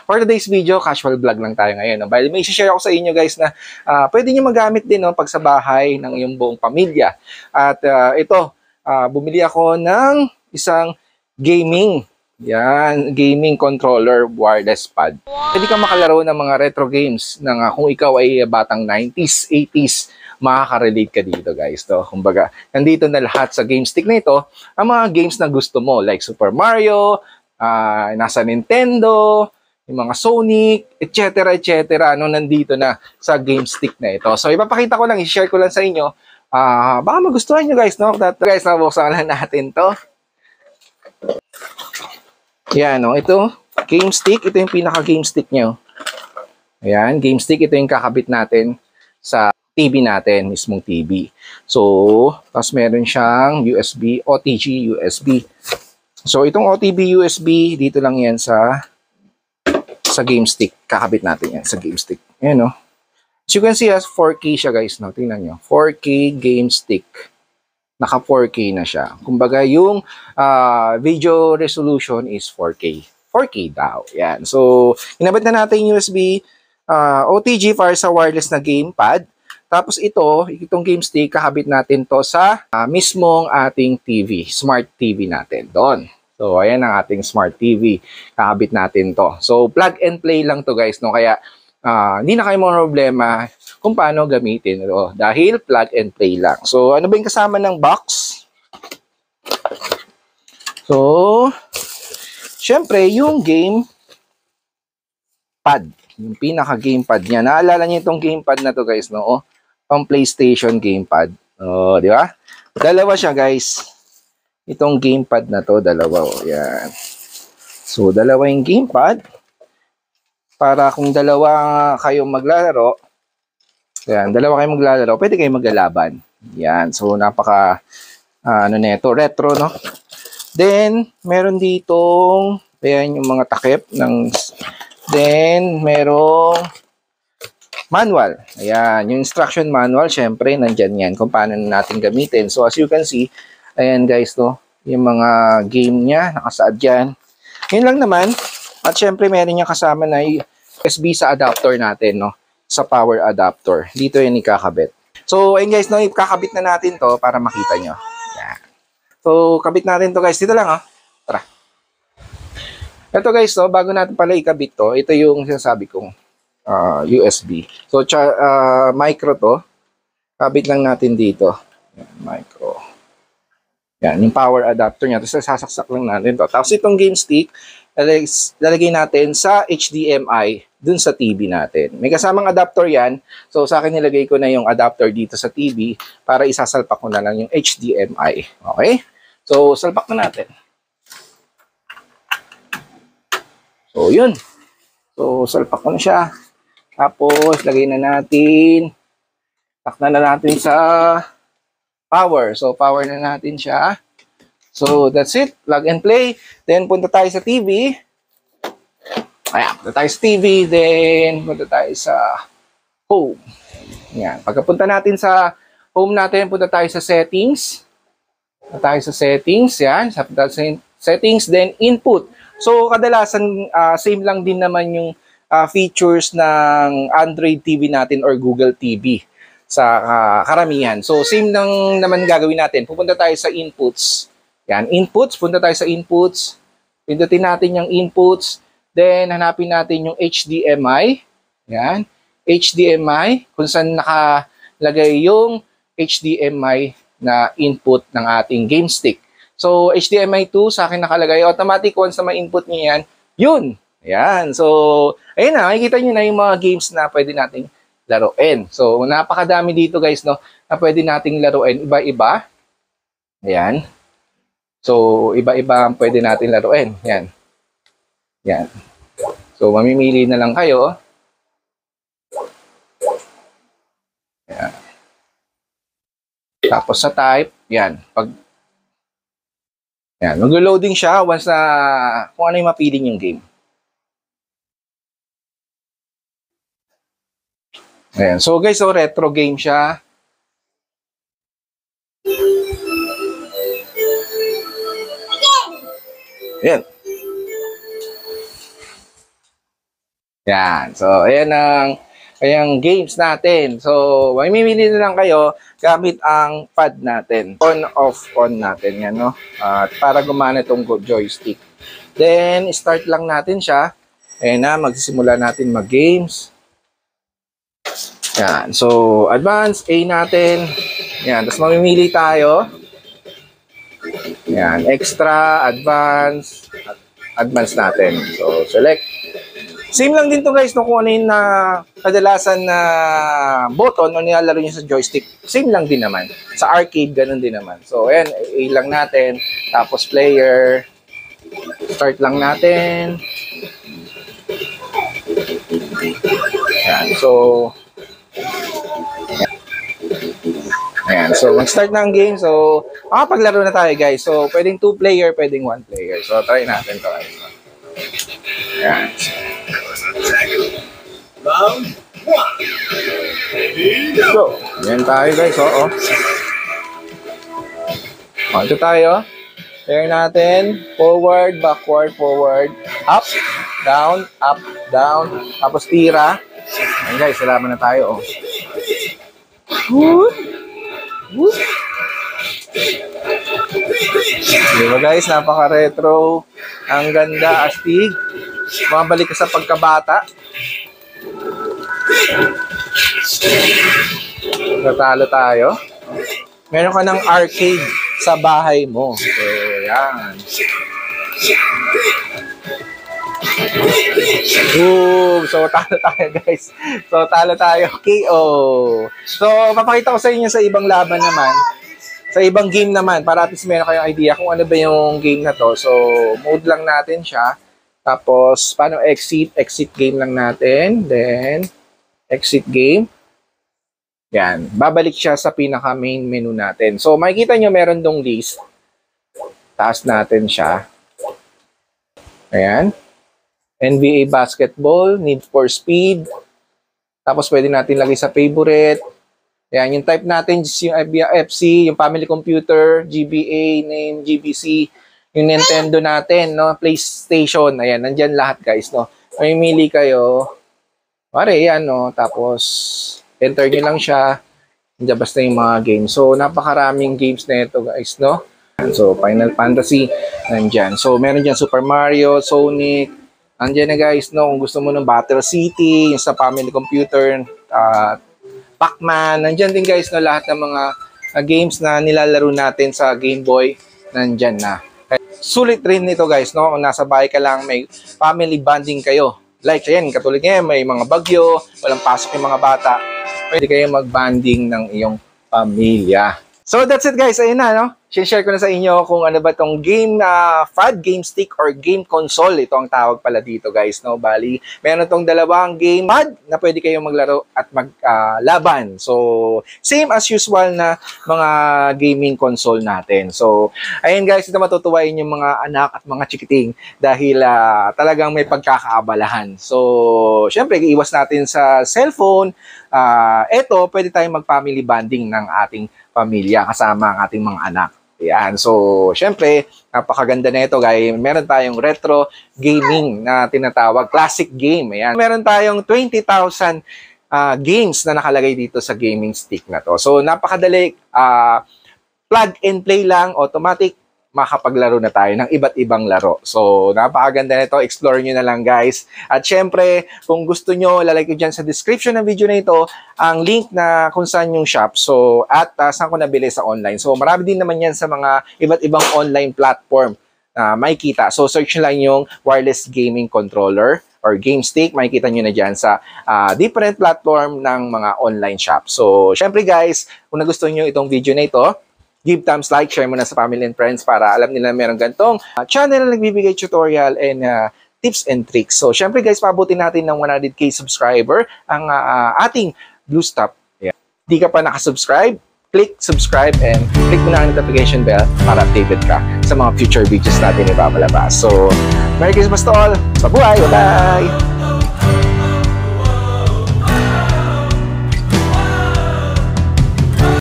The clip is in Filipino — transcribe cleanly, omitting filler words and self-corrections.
for today's video, casual vlog lang tayo ngayon. No? May share ako sa inyo guys na pwede nyo magamit din no, pag sa bahay ng iyong buong pamilya. At bumili ako ng isang gaming. Yan, gaming controller wireless pad. Pwede kang makalaro ng mga retro games ng kung ikaw ay batang 90s, 80s, makaka-relate ka dito guys. To. Kumbaga, nandito na lahat sa game stick na ito, ang mga games na gusto mo like Super Mario, nasa Nintendo, yung mga Sonic, etc. etc. Nandito na sa game stick na ito. So, ipapakita ko lang, i-share ko lang sa inyo. Baka magustuhan nyo guys, no? Guys, nabuksan lang natin to. Yan, no? Ito, game stick. Ito yung pinaka-game stick nyo. Ayan, game stick. Ito yung kakabit natin sa TV natin, mismong TV. So, tapos meron siyang USB, OTG USB. So, itong OTG USB, dito lang yan sa game stick. Kakabit natin yan sa game stick. Ayan, no? As you can see, 4K siya, guys. No? Tingnan nyo. 4K game stick. Naka 4K na siya. Kumbaga, yung video resolution is 4K. 4K daw. Yan. So, inabit na natin yung USB OTG para sa wireless na gamepad. Tapos itong game stick, kakabit natin to sa mismong ating TV, smart TV natin doon. So, ayan ang ating smart TV. Kakabit natin to. So, plug and play lang to guys. No? Kaya, hindi na kayo mga problema kung paano gamitin ito. Dahil plug and play lang. So, ano ba yung kasama ng box? So, syempre, yung game pad. Yung pinaka-gamepad niya. Naalala niyo itong gamepad na to guys, no? Pang PlayStation gamepad. Oh, di ba? Dalawa siya guys. Itong gamepad na to, dalawa. Oh, yan. So, dalawa yung gamepad. Para kung dalawa kayong maglalaro, yan, dalawa kayong maglalaro, pwede kayong maglalaban. Yan. So, napaka, neto, retro, no? Then, meron ditong, ayan, yung mga takip ng, then, merong manual. Ayan, yung instruction manual, syempre, nandyan yan kung paano natin gamitin. So, as you can see, ayan guys, no, yung mga game niya, nakasaad dyan. Yun lang naman. At syempre, meron niya kasama na USB sa adapter natin, no, sa power adapter. Dito yan ikakabit. So, ayun guys, no, ikakabit na natin to para makita nyo. Ayan. So, kabit natin to guys. Dito lang, oh. Tara. Ito guys, no, bago natin pala ikabit to, ito yung sinasabi kong USB. So, micro to. Kabit lang natin dito. Yan, micro. Yan, yung power adapter niya. Tapos, sasaksak lang natin to. Tapos, itong game stick, lalagay natin sa HDMI dun sa TV natin. May kasamang adapter yan. So, sa akin nilagay ko na yung adapter dito sa TV para isasalpak ko na lang yung HDMI. Okay? So, salpak na natin. So, yun. So, salpak ko na siya. Tapos, lagay na natin. Takna na natin sa power. So, power na natin siya. So, that's it. Plug and play. Then, punta tayo sa TV. Ayan, punta tayo sa TV. Then, punta tayo sa home. Ayan. Pagkapunta natin sa home natin, punta tayo sa settings. Punta tayo sa settings. Yan. Punta tayo sa settings. Then, input. So, kadalasan, same lang din naman yung features ng Android TV natin or Google TV sa karamihan. So, same lang naman gagawin natin. Pupunta tayo sa inputs. Yan, inputs. Punta tayo sa inputs. Pindutin natin yung inputs. Then, hanapin natin yung HDMI. Yan. HDMI. Kung saan nakalagay yung HDMI na input ng ating game stick. So, HDMI 2, sa akin nakalagay. Automatic, once na ma-input niyo yan, yun. Yan. So, ayun na. Makikita nyo na yung mga games na pwede nating laruin. So, napakadami dito guys, no, na pwede nating laruin. Iba-iba. Ayan. So, iba-iba ang pwede natin laruin. Yan. Yan. So, mamimili na lang kayo. Yan. Tapos sa type, yan. Yan. Mag-loading siya once na kung ano yung mapili yung game. Ayan. So, guys, so retro game siya. Ayan. Yan. So, ayan games natin. So, mamimili na lang kayo gamit ang pad natin. On, off, on natin. Yan, no? At para gumana itong joystick. Then, start lang natin siya. Ayan na, magsisimula natin mag-games. Yan. So, advance, A natin. Yan. Tapos mamimili tayo. Yan. Extra, advance, advance natin. So, select. Same lang din to guys, no, kung ano yung kadalasan na button o nilalaro nyo sa joystick. Same lang din naman. Sa arcade, ganun din naman. So, ayan, A lang natin. Tapos player. Start lang natin. Ayan, so, ayan, so mag-start na ang game. So, makapaglaro na tayo guys. So, pwedeng 2 player, pwedeng 1 player. So, try natin to guys. Ayan. Round 1. So, yan tayo guys. Oo. Ito tayo. Player natin. Forward, backward, forward. Up, down, up, down. Tapos tira. Ayan guys, salamat na tayo. Oh. Diba guys, napaka-retro. Ang ganda, astig. Mabalik ka sa pagkabata. Natalo tayo. Meron ka ng arcade sa bahay mo. So, yan. Boom! So, talo tayo guys. So, talo tayo. KO. So, papakita ko sa inyo sa ibang laban naman. Sa ibang game naman, para at least meron kayong idea kung ano ba yung game na to. So, mode lang natin siya. Tapos, paano exit? Exit game lang natin. Then, exit game. Yan. Babalik siya sa pinaka-main menu natin. So, makikita nyo meron dong list. Taas natin siya. Ayan. NBA Basketball, Need for Speed. Tapos, pwede natin lagay sa favorite. Ayan. Yung type natin, yung FC, yung Family Computer, GBA, name, GBC. Yung Nintendo natin, no? PlayStation, ayan, nandyan lahat guys, no? Mamimili kayo, pare, yan, no? Tapos, enter nyo lang siya, nandiyan basta yung mga games. So, napakaraming games na ito guys, no? So, Final Fantasy, nandyan. So, meron dyan Super Mario, Sonic, nandyan na guys, no? Kung gusto mo ng Battle City, yung sa Family Computer, Pac-Man, nandyan din guys, no? Lahat ng mga games na nilalaro natin sa Game Boy, nandyan na. Sulit rin nito guys, no? Kung nasa bahay ka lang, may family bonding kayo. Like, ayan, katulad ngayon, may mga bagyo, walang pasok yung mga bata. Pwede kayo mag-bonding ng iyong pamilya. So, that's it guys. Ayun na, no? Share ko na sa inyo kung ano ba tong game FAD, game stick, or game console. Ito ang tawag pala dito guys, no? Bali, meron tong dalawang game FAD na pwede kayong maglaro at maglaban. So, same as usual na mga gaming console natin. So, ayun guys, ito matutuwain yung mga anak at mga chikiting dahil talagang may pagkakaabalahan. So, syempre, iwas natin sa cellphone. Ito, pwede tayong mag-family bonding ng ating pamilya kasama ang ating mga anak. Yan. So, syempre, napakaganda na ito, guys. Meron tayong retro gaming na tinatawag, classic game. Ayan. Meron tayong 20,000 games na nakalagay dito sa gaming stick na to. So, napakadali. Plug and play lang, automatic, makapaglaro na tayo ng iba't ibang laro. So, napakaganda nito. Explore nyo na lang, guys. At syempre, kung gusto nyo, lalagay ko dyan sa description ng video na ito ang link na kung saan yung shop. So, at saan ko nabili sa online. So, marami din naman yan sa mga iba't ibang online platform na makikita. So, search nyo lang yung wireless gaming controller or game stick. Makikita nyo na dyan sa different platform ng mga online shop. So, syempre, guys, kung nagustuhan nyo itong video na ito, give thumbs like, share mo na sa family and friends para alam nila meron gantong channel na nagbibigay tutorial and tips and tricks. So, syempre guys, pabutin natin ng 100k subscriber ang ating BlueStop. Yeah. Di ka pa nakasubscribe, click subscribe and click mo na ang notification bell para updated ka sa mga future videos natin na ipamalabas. So, Merry Christmas to all! Sa buhay! Bye-bye!